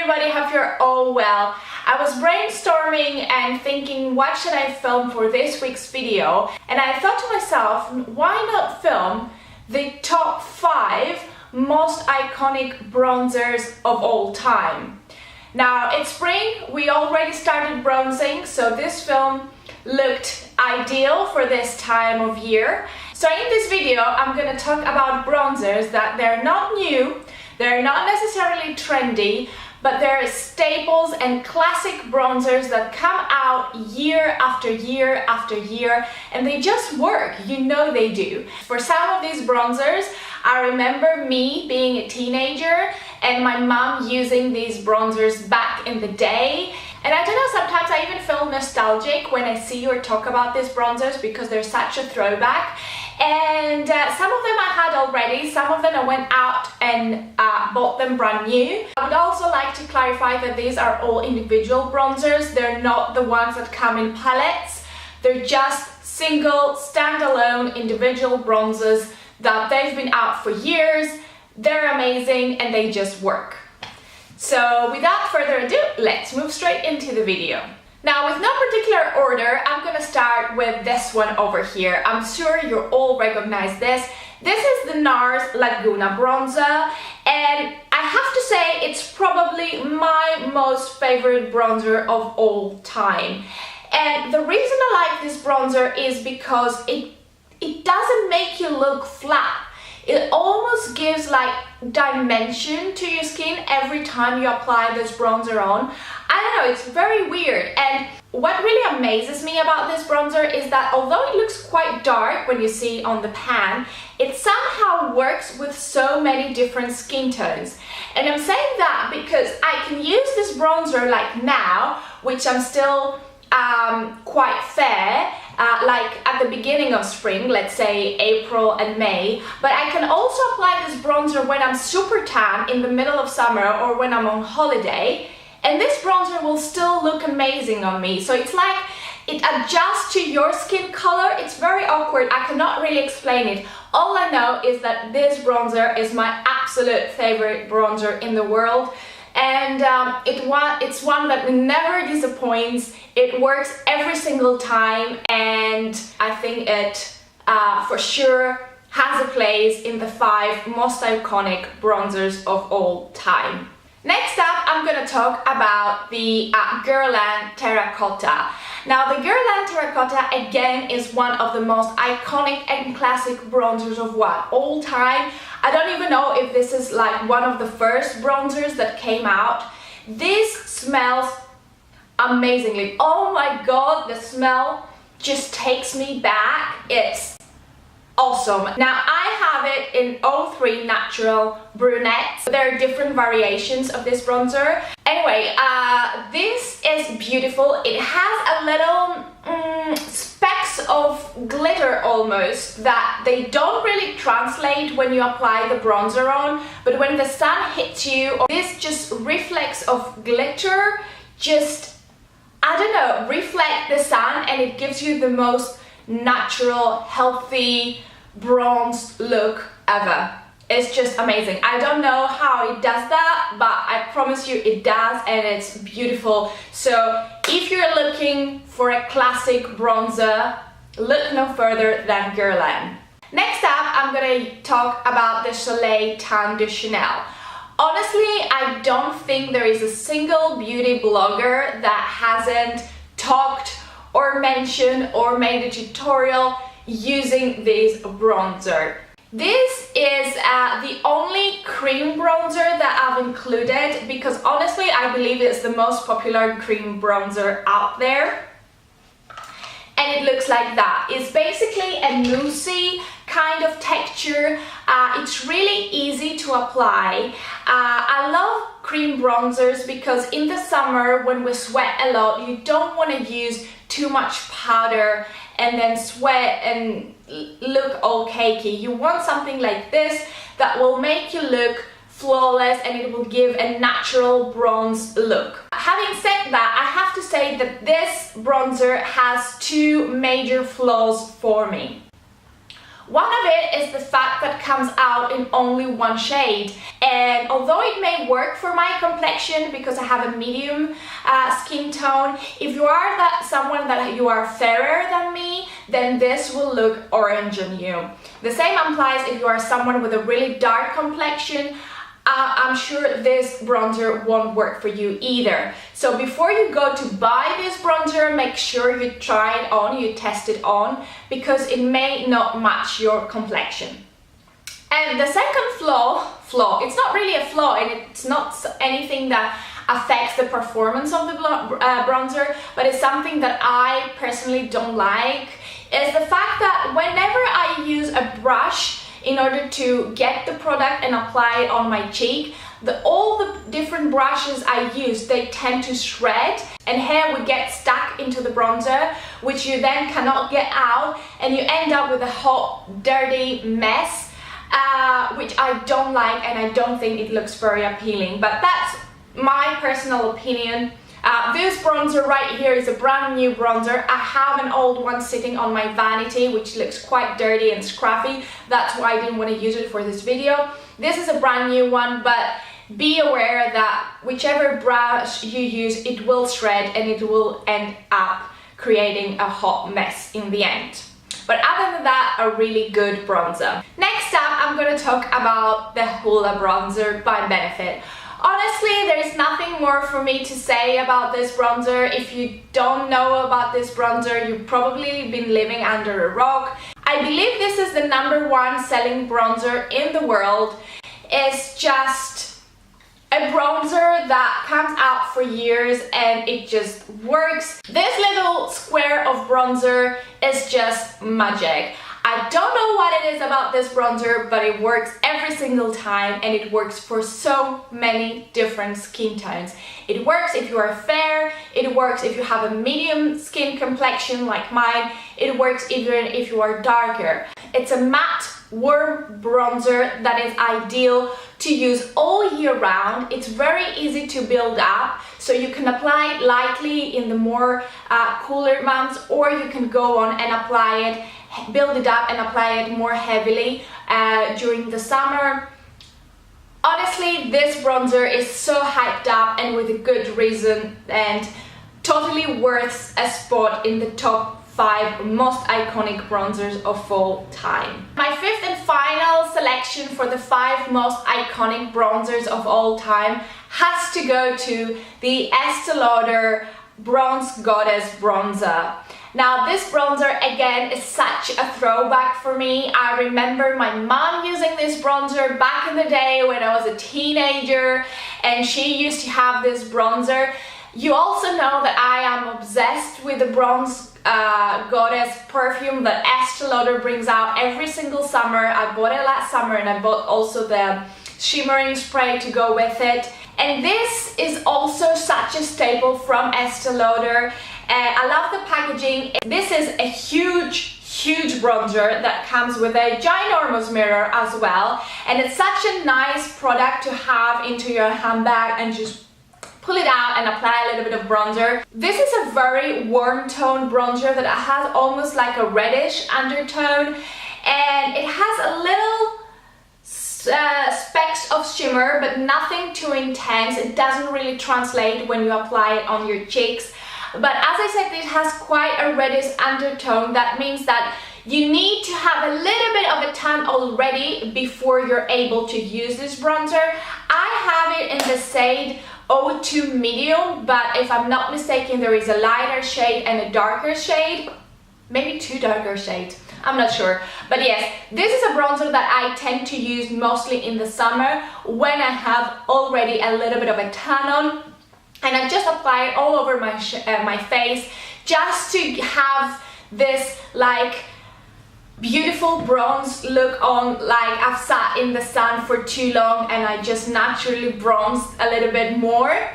everybody, hope you're all well. I was brainstorming and thinking what should I film for this week's video, and I thought to myself, why not film the top 5 most iconic bronzers of all time. Now it's spring, we already started bronzing, so this film looked ideal for this time of year. So in this video I'm going to talk about bronzers that they're not new, they're not necessarily trendy, but they're staples and classic bronzers that come out year after year after year, and they just work, you know they do. For some of these bronzers, I remember me being a teenager and my mom using these bronzers back in the day. And I don't know, sometimes I even feel nostalgic when I see or talk about these bronzers because they're such a throwback. And some of them I had already, some of them I went out and bought them brand new. I would also like to clarify that these are all individual bronzers. They're not the ones that come in palettes. They're just single, standalone, individual bronzers that they've been out for years. They're amazing and they just work. So without further ado, let's move straight into the video. Now, with no particular order, I'm gonna start with this one over here. I'm sure you all recognize this. This is the NARS Laguna bronzer, and I have to say it's probably my most favorite bronzer of all time. And the reason I like this bronzer is because it doesn't make you look flat. It almost gives like dimension to your skin every time you apply this bronzer on. I don't know, it's very weird. And what really amazes me about this bronzer is that although it looks quite dark when you see it on the pan, it somehow works with so many different skin tones. And I'm saying that because I can use this bronzer like now, which I'm still quite fair, like at the beginning of spring, let's say April and May, but I can also apply this bronzer when I'm super tan in the middle of summer or when I'm on holiday, and this bronzer will still look amazing on me. So it's like it adjusts to your skin color. It's very awkward, I cannot really explain it. All I know is that this bronzer is my absolute favorite bronzer in the world, and it's one that never disappoints. It works every single time, and I think it for sure has a place in the 5 most iconic bronzers of all time. Next up, I'm gonna talk about the Guerlain Terra Cotta. Now, the Guerlain Terra Cotta again is one of the most iconic and classic bronzers of what? All time. I don't even know if this is like one of the first bronzers that came out. This smells amazingly. Oh my god, the smell just takes me back. It's awesome. Now I have it in 03 Natural Brunette. There are different variations of this bronzer. Anyway, this is beautiful. It has a little specks of glitter almost that they don't really translate when you apply the bronzer on, but when the sun hits you, this just reflex of glitter just, I don't know, reflect the sun, and it gives you the most natural, healthy, bronzed look ever. It's just amazing. I don't know how it does that, but I promise you it does, and it's beautiful. So if you're looking for a classic bronzer, look no further than Guerlain. Next up, I'm gonna talk about the Soleil Tan de Chanel. Honestly, I don't think there is a single beauty blogger that hasn't talked or mentioned or made a tutorial using this bronzer. This is the only cream bronzer that I've included because honestly I believe it's the most popular cream bronzer out there. And it looks like that. It's basically a moussey kind of texture. It's really easy to apply. I love cream bronzers because in the summer when we sweat a lot, you don't want to use too much powder and then sweat and look all cakey. You want something like this that will make you look flawless and it will give a natural bronze look. Having said that, I have to say that this bronzer has 2 major flaws for me. One of it is the fact that it comes out in only one shade, and although it may work for my complexion because I have a medium skin tone, if you are someone that you are fairer than me, then this will look orange on you. The same applies if you are someone with a really dark complexion. I'm sure this bronzer won't work for you either. So before you go to buy this bronzer, make sure you try it on, you test it on, because it may not match your complexion. And the second flaw, it's not really a flaw, and it's not anything that affects the performance of the bronzer, but it's something that I personally don't like, is the fact that whenever I use a brush in order to get the product and apply it on my cheek, all the different brushes I use, they tend to shred, and here we get stuck into the bronzer, which you then cannot get out, and you end up with a hot, dirty mess, which I don't like, and I don't think it looks very appealing. But that's my personal opinion. This bronzer right here is a brand new bronzer. I have an old one sitting on my vanity, which looks quite dirty and scruffy. That's why I didn't want to use it for this video. This is a brand new one, but be aware that whichever brush you use, it will shred and it will end up creating a hot mess in the end. But other than that, a really good bronzer. Next up, I'm going to talk about the Hoola bronzer by Benefit. Honestly, there's nothing more for me to say about this bronzer. If you don't know about this bronzer, you've probably been living under a rock. I believe this is the #1 selling bronzer in the world. It's just a bronzer that comes out for years and it just works. This little square of bronzer is just magic. I don't know what it is about this bronzer, but it works every single time, and it works for so many different skin tones. It works if you are fair, it works if you have a medium skin complexion like mine, it works even if you are darker. It's a matte, warm bronzer that is ideal to use all year round. It's very easy to build up, so you can apply it lightly in the more cooler months, or you can go on and apply it, build it up and apply it more heavily during the summer. Honestly, this bronzer is so hyped up, and with a good reason, and totally worth a spot in the top 5 most iconic bronzers of all time. My fifth and final selection for the 5 most iconic bronzers of all time has to go to the Estee Lauder Bronze Goddess bronzer. Now this bronzer again is such a throwback for me. I remember my mom using this bronzer back in the day when I was a teenager, and she used to have this bronzer. You also know that I am obsessed with the Bronze Goddess perfume that Estee Lauder brings out every single summer. I bought it last summer, and I bought also the shimmering spray to go with it. And this is also such a staple from Estee Lauder. I love the packaging. This is a huge bronzer that comes with a ginormous mirror as well, and it's such a nice product to have into your handbag and just pull it out and apply a little bit of bronzer. This is a very warm tone bronzer that has almost like a reddish undertone, and it has a little specks of shimmer, but nothing too intense. It doesn't really translate when you apply it on your cheeks. But as I said, it has quite a reddish undertone. That means that you need to have a little bit of a tan already before you're able to use this bronzer. I have it in the shade 02 medium, but if I'm not mistaken, there is a lighter shade and a darker shade, maybe 2 darker shades. I'm not sure, but yes, this is a bronzer that I tend to use mostly in the summer when I have already a little bit of a tan on, and I just apply it all over my face just to have this like beautiful bronze look on, like I've sat in the sun for too long and I just naturally bronzed a little bit more.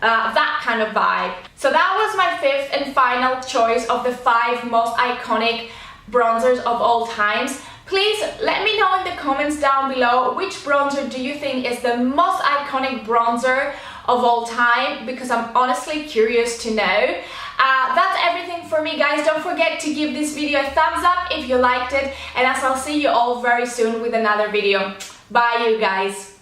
That kind of vibe. So that was my fifth and final choice of the 5 most iconic bronzers of all times. Please let me know in the comments down below which bronzer do you think is the most iconic bronzer of all time, because I'm honestly curious to know. That's everything for me, guys. Don't forget to give this video a thumbs up if you liked it, and I'll see you all very soon with another video. Bye, you guys.